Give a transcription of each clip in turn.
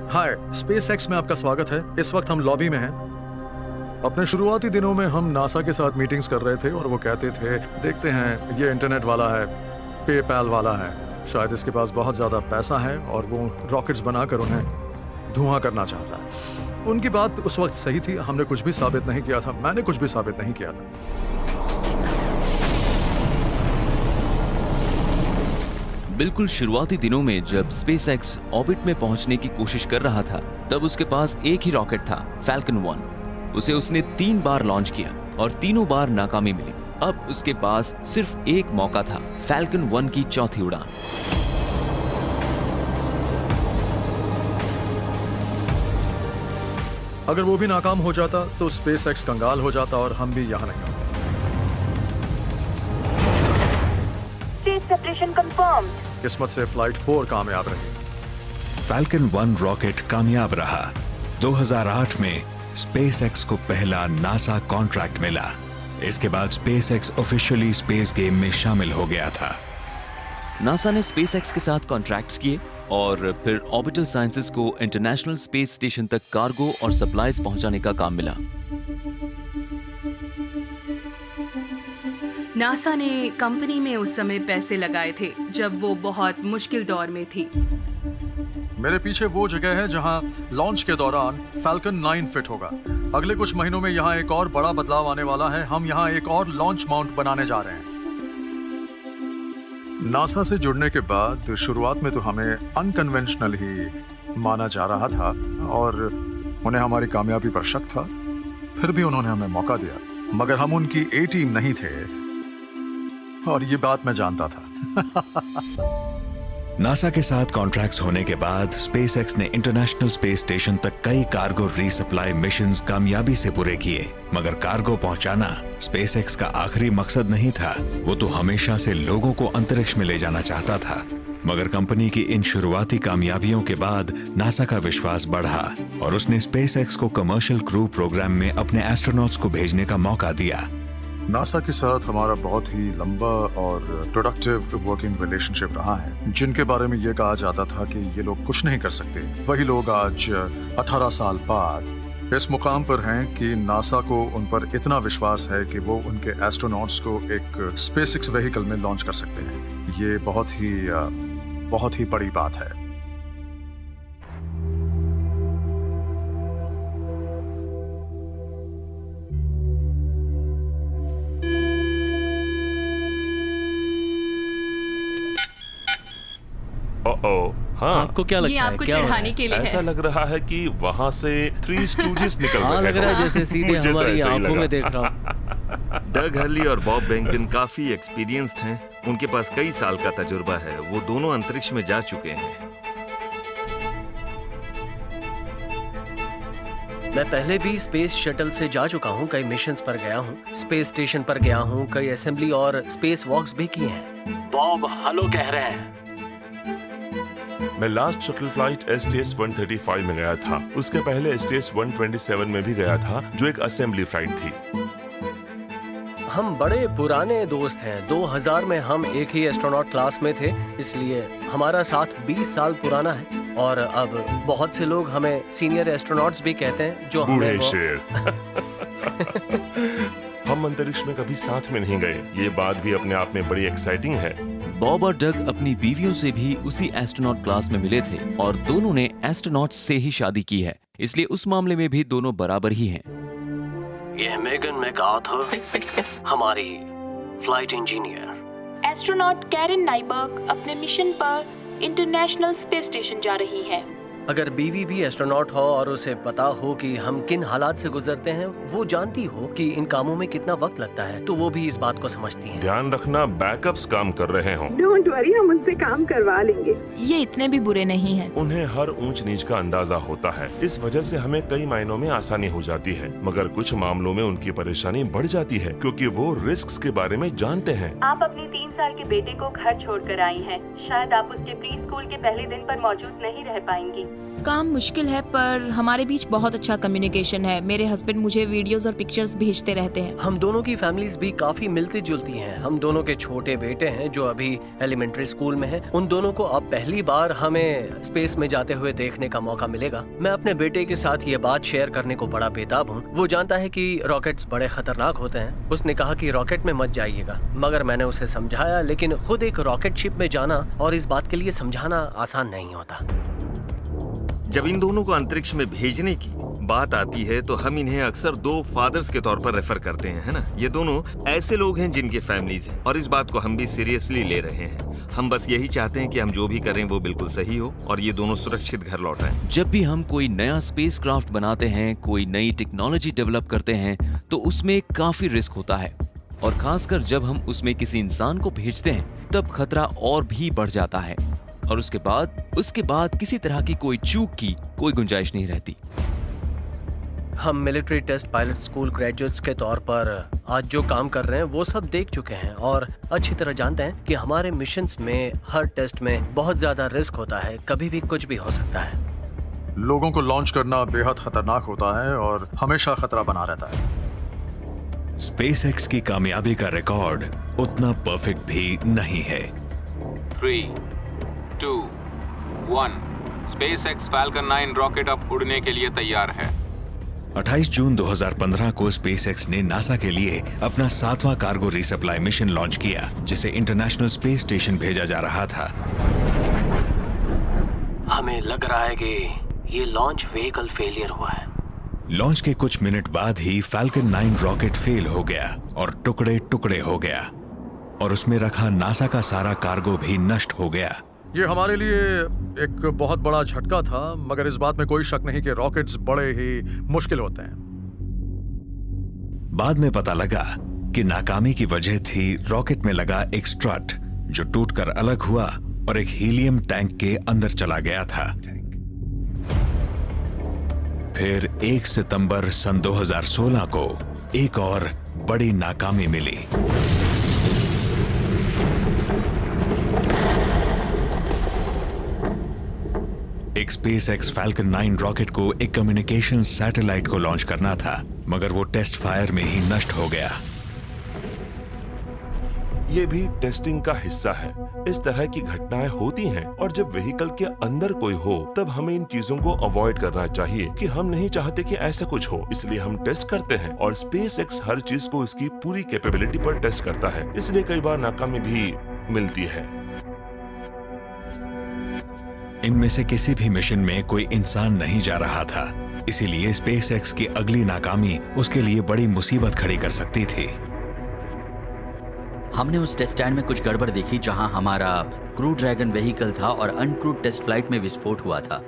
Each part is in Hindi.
हाय, स्पेसएक्स में आपका स्वागत है। इस वक्त हम लॉबी में हैं। अपने शुरुआती दिनों में हम नासा के साथ मीटिंग्स कर रहे थे और वो कहते थे, देखते हैं ये इंटरनेट वाला है, पेपैल वाला है, शायद इसके पास बहुत ज़्यादा पैसा है और वो रॉकेट्स बनाकर उन्हें धुआं करना चाहता है। उनकी बात उस वक्त सही थी। हमने कुछ भी साबित नहीं किया था, मैंने कुछ भी साबित नहीं किया था। बिल्कुल शुरुआती दिनों में जब स्पेसएक्स ऑर्बिट में पहुंचने की कोशिश कर रहा था, तब उसके पास एक ही रॉकेट था, फैल्कन 1। उसे उसने 3 बार लॉन्च किया और तीनों बार नाकामी मिली। अब उसके पास सिर्फ एक मौका था, फैल्कन 1 की चौथी उड़ान। अगर वो भी नाकाम हो जाता तो स्पेसएक्स कंगाल हो जाता और हम भी यहाँ नहीं होते। Separation confirmed. किस्मत से फ्लाइट 4 कामयाब रही। फैल्कन 1 रॉकेट कामयाब रहा। 2008 में स्पेसएक्स को पहला नासा कॉन्ट्रैक्ट मिला। इसके बाद स्पेसएक्स ऑफिशियली स्पेस गेम में शामिल हो गया था। नासा ने स्पेसएक्स के साथ कॉन्ट्रैक्ट्स किए और फिर ऑर्बिटल साइंसेस को इंटरनेशनल स्पेस स्टेशन तक कार्गो और सप्लाईज पहुंचाने का काम मिला। नासा ने कंपनी में उस समय पैसे लगाए थे जब वो बहुत मुश्किल दौर में थी। मेरे पीछे वो जगह है जहां लॉन्च के दौरान फैल्कन 9 फिट होगा। अगले कुछ महीनों में यहां एक और बड़ा बदलाव आने वाला है। हम यहां एक और लॉन्च माउंट बनाने जा रहे हैं। नासा से जुड़ने के बाद शुरुआत में तो हमें अनकन्वेंशनल ही माना जा रहा था और उन्हें हमारी कामयाबी पर शक था। फिर भी उन्होंने हमें मौका दिया, मगर हम उनकी ए टीम नहीं थे और ये बात मैं जानता था। नासा के साथ कॉन्ट्रैक्ट्स होने के बाद स्पेसएक्स ने इंटरनेशनल स्पेस स्टेशन तक कई कार्गो रीसप्लाई मिशंस कामयाबी से पूरे किए, मगर कार्गो पहुंचाना स्पेसएक्स का आखिरी मकसद नहीं था। वो तो हमेशा से लोगों को अंतरिक्ष में ले जाना चाहता था। मगर कंपनी की इन शुरुआती कामयाबियों के बाद नासा का विश्वास बढ़ा और उसने स्पेसएक्स को कमर्शियल क्रू प्रोग्राम में अपने एस्ट्रोनॉट्स को भेजने का मौका दिया। नासा के साथ हमारा बहुत ही लंबा और प्रोडक्टिव वर्किंग रिलेशनशिप रहा है। जिनके बारे में ये कहा जाता था कि ये लोग कुछ नहीं कर सकते, वही लोग आज 18 साल बाद इस मुकाम पर हैं कि नासा को उन पर इतना विश्वास है कि वो उनके एस्ट्रोनॉट्स को एक स्पेसएक्स व्हीकल में लॉन्च कर सकते हैं। ये बहुत ही बड़ी बात है। हाँ, आपको क्या लगता ये है? आपको क्या हो रहा चिढ़ाने है? के लिए ऐसा है। लग रहा है कि वहाँ से थ्री स्टूजेस निकल हाँ, रहे लग रहा है हैं। जैसे सीधे मुझे तो हमारी ऐसा ही आंखों लगा। में देख रहा हूँ। डग हर्ली और बॉब बेंकन काफी एक्सपीरियंस्ड हैं। उनके पास कई साल का तजुर्बा है। वो दोनों अंतरिक्ष में जा चुके हैं। मैं पहले भी स्पेस शटल से जा चुका हूँ, कई मिशंस पर गया हूँ, स्पेस स्टेशन पर गया हूँ, कई असेंबली और स्पेस वॉक्स भी किए हैं। बॉब हेलो कह रहे हैं। मैं लास्ट शटल फ्लाइट STS 135 में गया था। उसके पहले STS 127 में भी गया था, जो एक असेंबली फ्लाइट थी। हम बड़े पुराने दोस्त हैं। 2000 में हम एक ही एस्ट्रोनॉट क्लास में थे, इसलिए हमारा साथ 20 साल पुराना है। और अब बहुत से लोग हमें सीनियर एस्ट्रोनॉट्स भी कहते हैं, जो बूढ़े हमें शेर। हम अंतरिक्ष में कभी साथ में नहीं गए। ये बात भी अपने आप में बड़ी एक्साइटिंग है। बॉब और डग अपनी बीवियों से भी उसी एस्ट्रोनॉट क्लास में मिले थे और दोनों ने एस्ट्रोनॉट्स से ही शादी की है, इसलिए उस मामले में भी दोनों बराबर ही हैं। यह मेगन मैकआर्थर, हमारी फ्लाइट इंजीनियर। एस्ट्रोनॉट कैरिन नाइबर्ग अपने मिशन पर इंटरनेशनल स्पेस स्टेशन जा रही है। अगर बीवी भी एस्ट्रोनॉट हो और उसे पता हो कि हम किन हालात से गुजरते हैं, वो जानती हो कि इन कामों में कितना वक्त लगता है, तो वो भी इस बात को समझती है। ध्यान रखना बैकअप्स काम कर रहे हों। डोंट वरी, हम उनसे काम करवा लेंगे। ये इतने भी बुरे नहीं हैं। उन्हें हर ऊंच नीच का अंदाजा होता है। इस वजह से हमें कई मायनों में आसानी हो जाती है, मगर कुछ मामलों में उनकी परेशानी बढ़ जाती है, क्योंकि वो रिस्क्स के बारे में जानते हैं। आप अपनी 3 साल के बेटे को घर छोड़कर आई हैं। शायद आप उसके प्री स्कूल के पहले दिन पर मौजूद नहीं रह पाएंगी। काम मुश्किल है पर हमारे बीच बहुत अच्छा कम्युनिकेशन है। मेरे हस्बैंड मुझे वीडियोस और पिक्चर्स भेजते रहते हैं। हम दोनों की फैमिलीज भी काफी मिलती जुलती हैं। हम दोनों के छोटे बेटे हैं जो अभी एलिमेंट्री स्कूल में हैं। उन दोनों को अब पहली बार हमें स्पेस में जाते हुए देखने का मौका मिलेगा। मैं अपने बेटे के साथ ये बात शेयर करने को बड़ा बेताब हूँ। वो जानता है कि रॉकेट्स बड़े खतरनाक होते हैं। उसने कहा कि रॉकेट में मत जाइएगा, मगर मैंने उसे समझाया। लेकिन खुद एक रॉकेट शिप में जाना और इस बात के लिए समझाना आसान नहीं होता। जब इन दोनों को अंतरिक्ष में भेजने की बात आती है तो हम इन्हें अक्सर दो फादर्स के तौर पर रेफर करते हैं, है ना? ये दोनों ऐसे लोग हैं जिनके फैमिलीज हैं और इस बात को हम भी सीरियसली ले रहे हैं। हम बस यही चाहते हैं कि हम जो भी करें वो बिल्कुल सही हो और ये दोनों सुरक्षित घर लौट आएं। जब भी हम कोई नया स्पेसक्राफ्ट बनाते हैं, कोई नई टेक्नोलॉजी डेवलप करते हैं, तो उसमें काफी रिस्क होता है और खासकर जब हम उसमें किसी इंसान को भेजते हैं तब खतरा और भी बढ़ जाता है और उसके बाद किसी तरह की कोई चूक की कोई गुंजाइश नहीं रहती। हम military test pilot school graduates के तौर पर आज जो काम कर रहे हैं वो सब देख चुके हैं और अच्छी तरह जानते हैं कि हमारे मिशंस में हर टेस्ट में बहुत ज्यादा रिस्क होता है। कभी भी कुछ भी हो सकता है। लोगों को लॉन्च करना बेहद खतरनाक होता है और हमेशा खतरा बना रहता है। स्पेसएक्स की कामयाबी का रिकॉर्ड उतना परफेक्ट भी नहीं है। 3, 2, 1 स्पेसएक्स फैल्कन 9 रॉकेट अब उड़ने के लिए तैयार है। 28 जून 2015 को स्पेसएक्स ने नासा के लिए अपना 7वां कार्गो रीसप्लाई मिशन लॉन्च किया, जिसे इंटरनेशनल स्पेस स्टेशन भेजा जा रहा था। हमें लग रहा है कि ये लॉन्च व्हीकल फेलियर हुआ है। लॉन्च के कुछ मिनट बाद ही फैल्कन 9 रॉकेट फेल हो गया और टुकड़े टुकड़े हो गया और उसमें रखा नासा का सारा कार्गो भी नष्ट हो गया। ये हमारे लिए एक बहुत बड़ा झटका था, मगर इस बात में कोई शक नहीं कि रॉकेट्स बड़े ही मुश्किल होते हैं। बाद में पता लगा कि नाकामी की वजह थी रॉकेट में लगा एक स्ट्रट जो टूटकर अलग हुआ और एक हीलियम टैंक के अंदर चला गया था। फिर 1 सितंबर सन 2016 को एक और बड़ी नाकामी मिली। एक स्पेसएक्स फैल्कन 9 रॉकेट को एक कम्युनिकेशन सैटेलाइट को लॉन्च करना था, मगर वो टेस्ट फायर में ही नष्ट हो गया। ये भी टेस्टिंग का हिस्सा है। इस तरह की घटनाएं होती हैं और जब व्हीकल के अंदर कोई हो तब हमें इन चीजों को अवॉइड करना चाहिए कि हम नहीं चाहते कि ऐसा कुछ हो, इसलिए हम टेस्ट करते हैं और स्पेसएक्स हर चीज को उसकी पूरी कैपेबिलिटी पर टेस्ट करता है, इसलिए कई बार नाकामी भी मिलती है। इनमें से किसी भी मिशन में कोई इंसान नहीं जा रहा था, इसीलिए स्पेसएक्स की अगली नाकामी उसके लिए बड़ी मुसीबत खड़ी कर सकती थी। हमने उस टेस्ट स्टैंड में कुछ गड़बड़ देखी जहां हमारा क्रू ड्रैगन व्हीकल था और अनक्रूड टेस्ट फ्लाइट में विस्फोट हुआ था।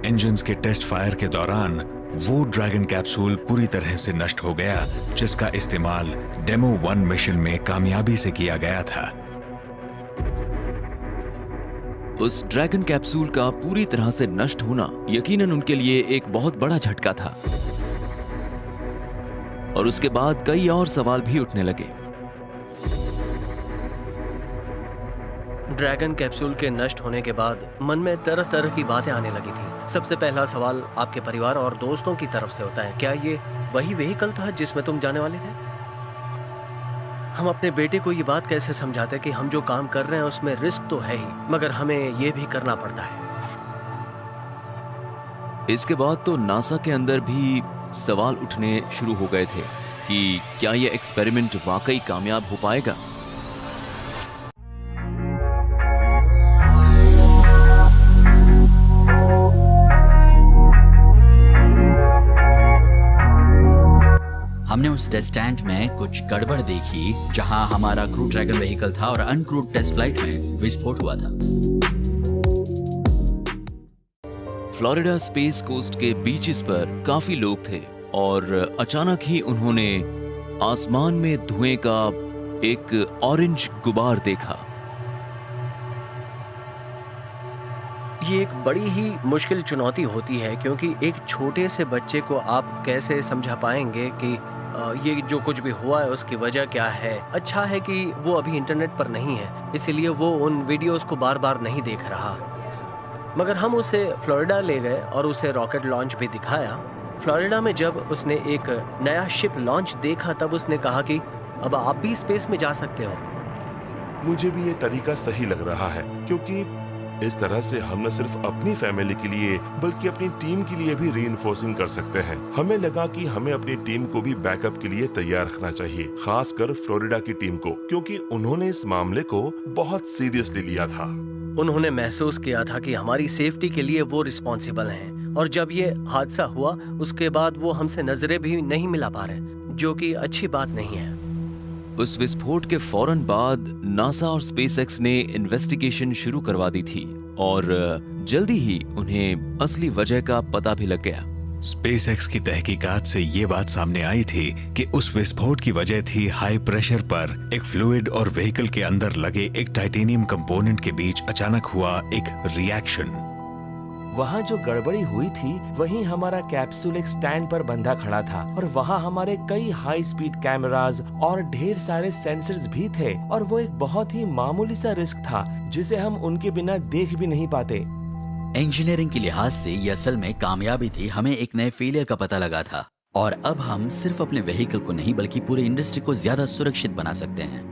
इंजन्स के टेस्ट फायर के दौरान वो ड्रैगन कैप्सूल पूरी तरह से नष्ट हो गया जिसका इस्तेमाल डेमो 1 मिशन में कामयाबी से किया गया था। उस ड्रैगन कैप्सूल का पूरी तरह से नष्ट होना यकीनन उनके लिए एक बहुत बड़ा झटका था और उसके बाद कई और सवाल भी उठने लगे। ड्रैगन कैप्सूल के नष्ट होने के बाद मन में तरह तरह की बातें आने लगी थी। सबसे पहला सवाल आपके परिवार और दोस्तों की तरफ से होता है, क्या ये वही व्हीकल था जिसमें तुम जाने वाले थे? हम अपने बेटे को ये बात कैसे समझाते कि हम जो काम कर रहे हैं उसमें रिस्क तो है ही, मगर हमें ये भी करना पड़ता है। इसके बाद तो नासा के अंदर भी सवाल उठने शुरू हो गए थे कि क्या यह एक्सपेरिमेंट वाकई कामयाब हो पाएगा। हमने उस टेस्ट स्टैंड में कुछ गड़बड़ देखी जहां हमारा क्रू ड्रैगन व्हीकल था और अनक्रूड टेस्ट फ्लाइट में विस्फोट हुआ था। फ्लोरिडा स्पेस कोस्ट के बीचेस पर काफी लोग थे और अचानक ही उन्होंने आसमान में धुएं का एक ऑरेंज गुबार देखा। ये एक बड़ी ही मुश्किल चुनौती होती है क्योंकि एक छोटे से बच्चे को आप कैसे समझा पाएंगे कि ये जो कुछ भी हुआ है उसकी वजह क्या है। अच्छा है कि वो अभी इंटरनेट पर नहीं है, इसीलिए वो उन वीडियोस को बार बार नहीं देख रहा। मगर हम उसे फ्लोरिडा ले गए और उसे रॉकेट लॉन्च भी दिखाया। फ्लोरिडा में जब उसने एक नया शिप लॉन्च देखा तब उसने कहा कि अब आप भी स्पेस में जा सकते हो। मुझे भी ये तरीका सही लग रहा है, क्योंकि इस तरह से हम न सिर्फ अपनी फैमिली के लिए बल्कि अपनी टीम के लिए भी रीइंफोर्सिंग कर सकते हैं। हमें लगा कि हमें अपनी टीम को भी बैकअप के लिए तैयार रखना चाहिए, खासकर फ्लोरिडा की टीम को, क्योंकि उन्होंने इस मामले को बहुत सीरियसली लिया था। उन्होंने महसूस किया था कि हमारी सेफ्टी के लिए वो रिस्पॉन्सिबल हैं, और जब ये हादसा हुआ उसके बाद वो हमसे नजरें भी नहीं मिला पा रहे, जो कि अच्छी बात नहीं है। उस विस्फोट के फौरन बाद नासा और स्पेसएक्स ने इन्वेस्टिगेशन शुरू करवा दी थी और जल्दी ही उन्हें असली वजह का पता भी लग गया। स्पेसएक्स की तहकीकात से ये बात सामने आई थी कि उस विस्फोट की वजह थी हाई प्रेशर पर एक फ्लूइड और व्हीकल के अंदर लगे एक टाइटेनियम कंपोनेंट के बीच अचानक हुआ एक रिएक्शन। वहाँ जो गड़बड़ी हुई थी वहीं हमारा कैप्सूल एक स्टैंड पर बंधा खड़ा था, और वहाँ हमारे कई हाई स्पीड कैमरास और ढेर सारे सेंसर्स भी थे, और वो एक बहुत ही मामूली सा रिस्क था जिसे हम उनके बिना देख भी नहीं पाते। इंजीनियरिंग के लिहाज से ये असल में कामयाबी थी। हमें एक नए फेलियर का पता लगा था और अब हम सिर्फ अपने व्हीकल को नहीं बल्कि पूरे इंडस्ट्री को ज्यादा सुरक्षित बना सकते हैं।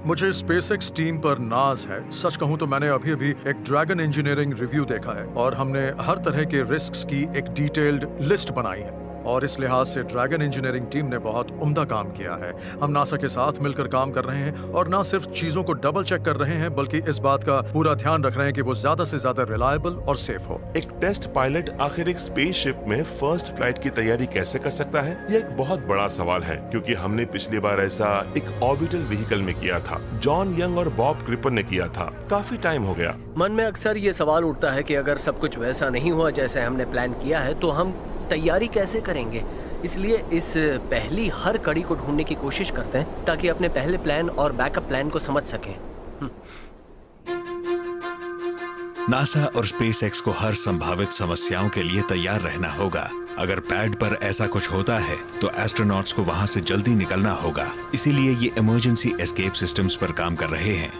मुझे स्पेसएक्स टीम पर नाज है। सच कहूं तो मैंने अभी अभी एक ड्रैगन इंजीनियरिंग रिव्यू देखा है और हमने हर तरह के रिस्क्स की एक डिटेल्ड लिस्ट बनाई है, और इस लिहाज से ड्रैगन इंजीनियरिंग टीम ने बहुत उम्दा काम किया है। हम नासा के साथ मिलकर काम कर रहे हैं और ना सिर्फ चीजों को डबल चेक कर रहे हैं बल्कि इस बात का पूरा ध्यान रख रहे हैं कि वो ज्यादा से ज्यादा रिलायबल और सेफ हो। एक टेस्ट पायलट आखिर एक स्पेसशिप में फर्स्ट फ्लाइट की तैयारी कैसे कर सकता है, यह एक बहुत बड़ा सवाल है, क्योंकि हमने पिछली बार ऐसा एक ऑर्बिटल व्हीकल में किया था। जॉन यंग और बॉब क्रिपर ने किया था। काफी टाइम हो गया। मन में अक्सर ये सवाल उठता है कि अगर सब कुछ वैसा नहीं हुआ जैसे हमने प्लान किया है तो हम तैयारी कैसे करेंगे। इसलिए इस पहली हर कड़ी को ढूंढने की कोशिश करते हैं ताकि अपने पहले प्लान और बैकअप प्लान को समझ सकें। नासा और स्पेसएक्स को हर संभावित समस्याओं के लिए तैयार रहना होगा। अगर पैड पर ऐसा कुछ होता है तो एस्ट्रोनॉट्स को वहां से जल्दी निकलना होगा, इसीलिए ये इमरजेंसी एस्केप सिस्टम्स पर काम कर रहे हैं।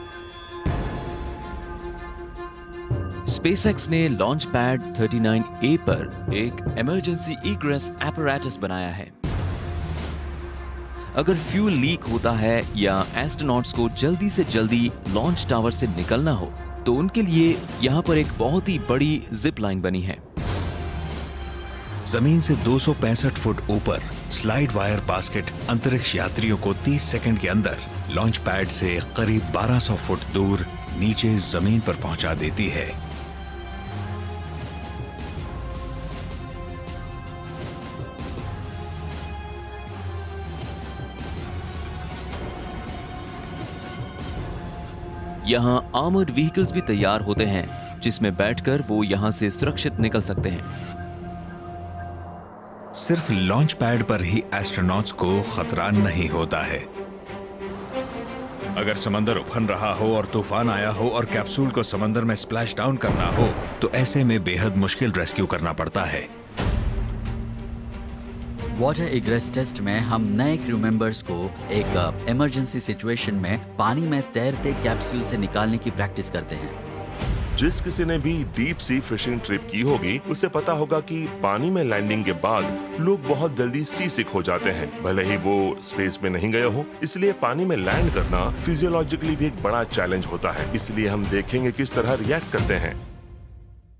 स्पेसएक्स ने लॉन्च पैड 39A पर एक इमरजेंसी इग्रेस apparatus बनाया है। अगर फ्यूल लीक होता है या एस्ट्रोनॉट्स को जल्दी से जल्दी लॉन्च टावर से निकलना हो तो उनके लिए यहाँ पर एक बहुत ही बड़ी जिप लाइन बनी है। जमीन से 265 फुट ऊपर स्लाइड वायर बास्केट अंतरिक्ष यात्रियों को 30 सेकंड के अंदर लॉन्च पैड से करीब 1200 फुट दूर नीचे जमीन पर पहुंचा देती है। यहाँ आर्मर्ड व्हीकल्स भी तैयार होते हैं जिसमें बैठकर वो यहाँ से सुरक्षित निकल सकते हैं। सिर्फ लॉन्च पैड पर ही एस्ट्रोनॉट्स को खतरा नहीं होता है। अगर समंदर उफन रहा हो और तूफान आया हो और कैप्सूल को समंदर में स्प्लैश डाउन करना हो तो ऐसे में बेहद मुश्किल रेस्क्यू करना पड़ता है। वाटर इग्रेस टेस्ट में हम नए क्रू मेंबर्स को एक इमरजेंसी सिचुएशन में पानी में तैरते कैप्सूल से निकालने की प्रैक्टिस करते हैं। जिस किसी ने भी डीप सी फिशिंग ट्रिप की होगी उसे पता होगा कि पानी में लैंडिंग के बाद लोग बहुत jल्दी सी सिक हो जाते हैं, भले ही वो स्पेस में नहीं गए हो। इसलिए पानी में लैंड करना फिजियोलॉजिकली भी एक बड़ा चैलेंज होता है। इसलिए हम देखेंगे किस तरह रिएक्ट करते हैं।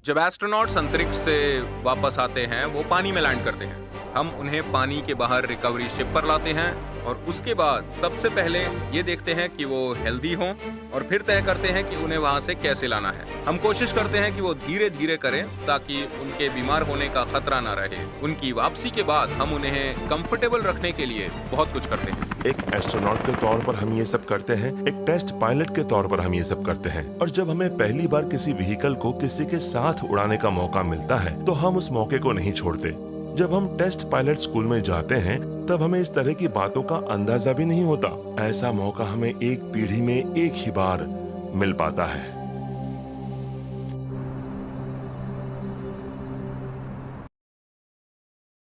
जब एस्ट्रोनॉट्स अंतरिक्ष से वापस आते हैं वो पानी में लैंड करते हैं। हम उन्हें पानी के बाहर रिकवरी शिप पर लाते हैं और उसके बाद सबसे पहले ये देखते हैं कि वो हेल्दी हों और फिर तय करते हैं कि उन्हें वहाँ से कैसे लाना है। हम कोशिश करते हैं कि वो धीरे धीरे करें ताकि उनके बीमार होने का खतरा ना रहे। उनकी वापसी के बाद हम उन्हें कंफर्टेबल रखने के लिए बहुत कुछ करते हैं। एक एस्ट्रोनॉट के तौर पर हम ये सब करते हैं, एक टेस्ट पायलट के तौर पर हम ये सब करते हैं, और जब हमें पहली बार किसी व्हीकल को किसी के साथ उड़ाने का मौका मिलता है तो हम उस मौके को नहीं छोड़ते। जब हम टेस्ट पायलट स्कूल में जाते हैं तब हमें इस तरह की बातों का अंदाजा भी नहीं होता। ऐसा मौका हमें एक पीढ़ी में एक ही बार मिल पाता है।